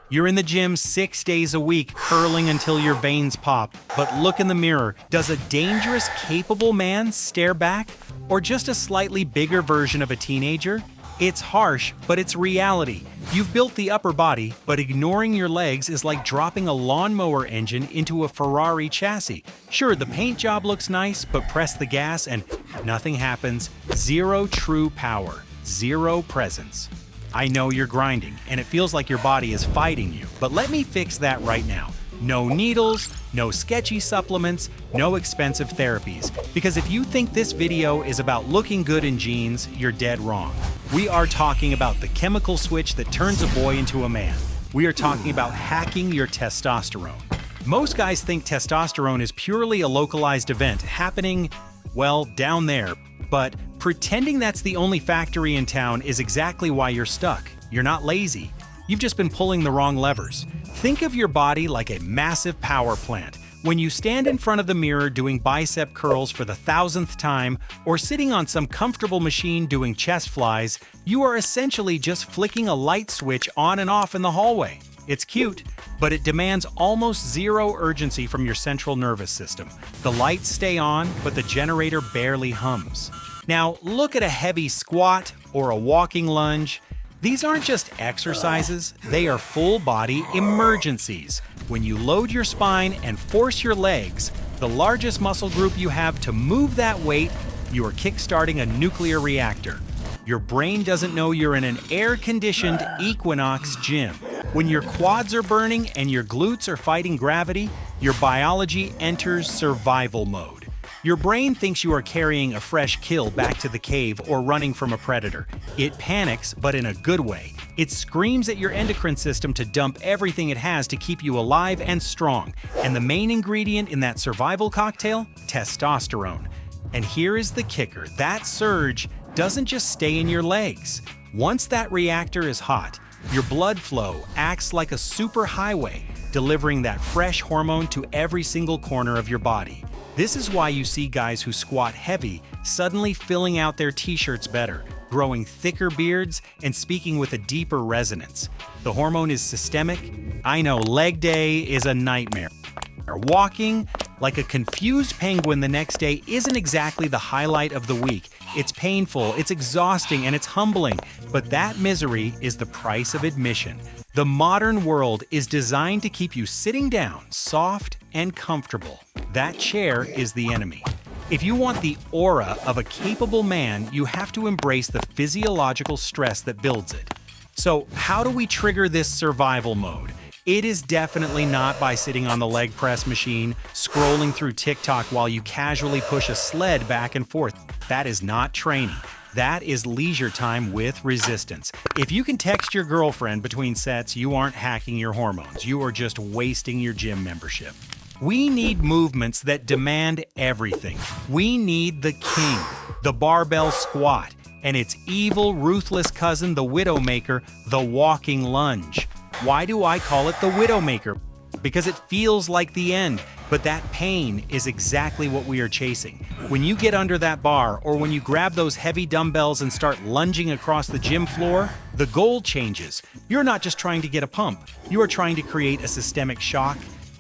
You're in the gym 6 days a week, curling until your veins pop. But look in the mirror. Does a dangerous, capable man stare back? Or just a slightly bigger version of a teenager? It's harsh, but it's reality. You've built the upper body, but ignoring your legs is like dropping a lawnmower engine into a Ferrari chassis. Sure, the paint job looks nice, but press the gas and nothing happens. Zero true power. Zero presence. I know you're grinding, and it feels like your body is fighting you, but let me fix that right now. No needles, no sketchy supplements, no expensive therapies. Because if you think this video is about looking good in jeans, you're dead wrong. We are talking about the chemical switch that turns a boy into a man. We are talking about hacking your testosterone. Most guys think testosterone is purely a localized event happening, well, down there. But pretending that's the only factory in town is exactly why you're stuck. You're not lazy. You've just been pulling the wrong levers. Think of your body like a massive power plant. When you stand in front of the mirror doing bicep curls for the 1,000th time, or sitting on some comfortable machine doing chest flies, you are essentially just flicking a light switch on and off in the hallway. It's cute, but it demands almost zero urgency from your central nervous system. The lights stay on, but the generator barely hums. Now, look at a heavy squat or a walking lunge. These aren't just exercises, they are full-body emergencies. When you load your spine and force your legs, the largest muscle group you have, to move that weight, you are kickstarting a nuclear reactor. Your brain doesn't know you're in an air-conditioned Equinox gym. When your quads are burning and your glutes are fighting gravity, your biology enters survival mode. Your brain thinks you are carrying a fresh kill back to the cave or running from a predator. It panics, but in a good way. It screams at your endocrine system to dump everything it has to keep you alive and strong. And the main ingredient in that survival cocktail? Testosterone. And here is the kicker. That surge doesn't just stay in your legs. Once that reactor is hot, your blood flow acts like a superhighway, delivering that fresh hormone to every single corner of your body. This is why you see guys who squat heavy suddenly filling out their t-shirts better, growing thicker beards, and speaking with a deeper resonance. The hormone is systemic. I know leg day is a nightmare. Walking like a confused penguin the next day isn't exactly the highlight of the week. It's painful, it's exhausting, and it's humbling. But that misery is the price of admission. The modern world is designed to keep you sitting down, soft and comfortable. That chair is the enemy. If you want the aura of a capable man, you have to embrace the physiological stress that builds it. So, how do we trigger this survival mode? It is definitely not by sitting on the leg press machine, scrolling through TikTok while you casually push a sled back and forth. That is not training. That is leisure time with resistance. If you can text your girlfriend between sets, you aren't hacking your hormones. You are just wasting your gym membership. We need movements that demand everything. We need the king, the barbell squat, and its evil, ruthless cousin, the Widowmaker, the walking lunge. Why do I call it the Widowmaker? Because it feels like the end, but that pain is exactly what we are chasing. When you get under that bar, or when you grab those heavy dumbbells and start lunging across the gym floor, the goal changes. You're not just trying to get a pump, you are trying to create a systemic shock.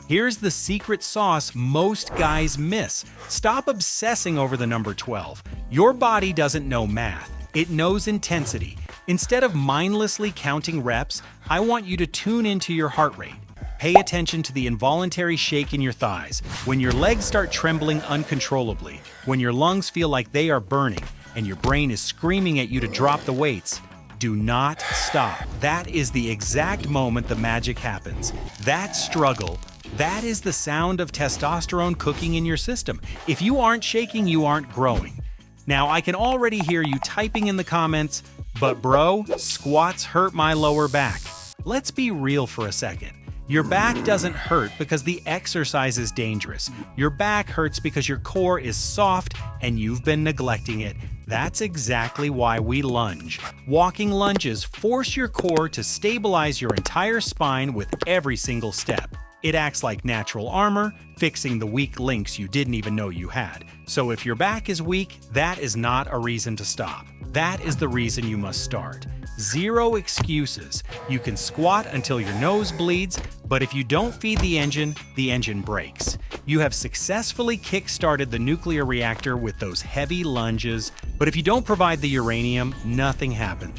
Here's the secret sauce most guys miss. Stop obsessing over the number 12. Your body doesn't know math, it knows intensity. Instead of mindlessly counting reps, I want you to tune into your heart rate. Pay attention to the involuntary shake in your thighs, when your legs start trembling uncontrollably, when your lungs feel like they are burning, and your brain is screaming at you to drop the weights. Do not stop. That is the exact moment the magic happens. That struggle, that is the sound of testosterone cooking in your system. If you aren't shaking, you aren't growing. Now, I can already hear you typing in the comments, but bro, squats hurt my lower back. Let's be real for a second. Your back doesn't hurt because the exercise is dangerous. Your back hurts because your core is soft and you've been neglecting it. That's exactly why we lunge. Walking lunges force your core to stabilize your entire spine with every single step. It acts like natural armor, fixing the weak links you didn't even know you had. So if your back is weak, that is not a reason to stop. That is the reason you must start. Zero excuses. You can squat until your nose bleeds, but if you don't feed the engine breaks. You have successfully kick-started the nuclear reactor with those heavy lunges, but if you don't provide the uranium, nothing happens.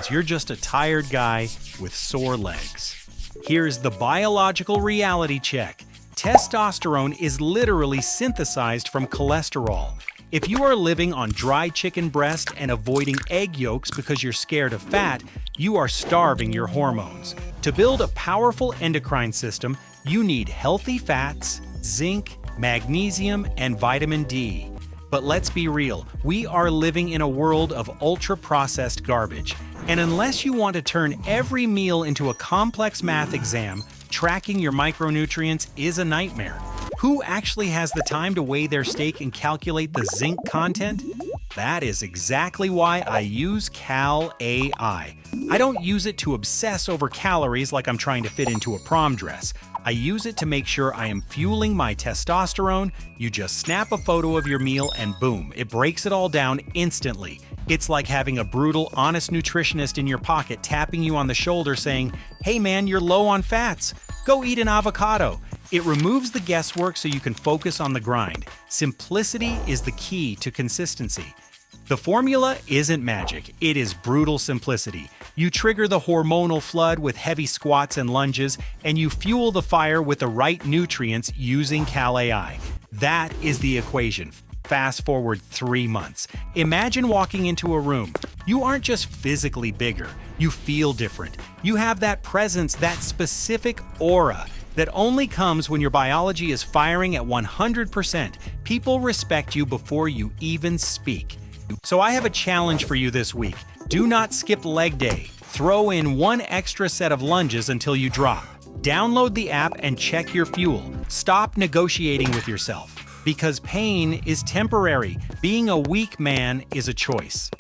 You're just a tired guy with sore legs. Here's the biological reality check. Testosterone is literally synthesized from cholesterol. If you are living on dry chicken breast and avoiding egg yolks because you're scared of fat, you are starving your hormones. To build a powerful endocrine system, you need healthy fats, zinc, magnesium, and vitamin D. But let's be real, we are living in a world of ultra-processed garbage. And unless you want to turn every meal into a complex math exam, tracking your micronutrients is a nightmare. Who actually has the time to weigh their steak and calculate the zinc content? That is exactly why I use Cal-AI. I don't use it to obsess over calories like I'm trying to fit into a prom dress. I use it to make sure I am fueling my testosterone. You just snap a photo of your meal and boom, it breaks it all down instantly. It's like having a brutal, honest nutritionist in your pocket tapping you on the shoulder saying, "Hey man, you're low on fats. Go eat an avocado." It removes the guesswork so you can focus on the grind. Simplicity is the key to consistency. The formula isn't magic, it is brutal simplicity. You trigger the hormonal flood with heavy squats and lunges, and you fuel the fire with the right nutrients using Cal-AI. That is the equation. Fast forward 3 months. Imagine walking into a room. You aren't just physically bigger, you feel different. You have that presence, that specific aura that only comes when your biology is firing at 100%. People respect you before you even speak. So I have a challenge for you this week. Do not skip leg day. Throw in 1 extra set of lunges until you drop. Download the app and check your fuel. Stop negotiating with yourself. Because pain is temporary. Being a weak man is a choice.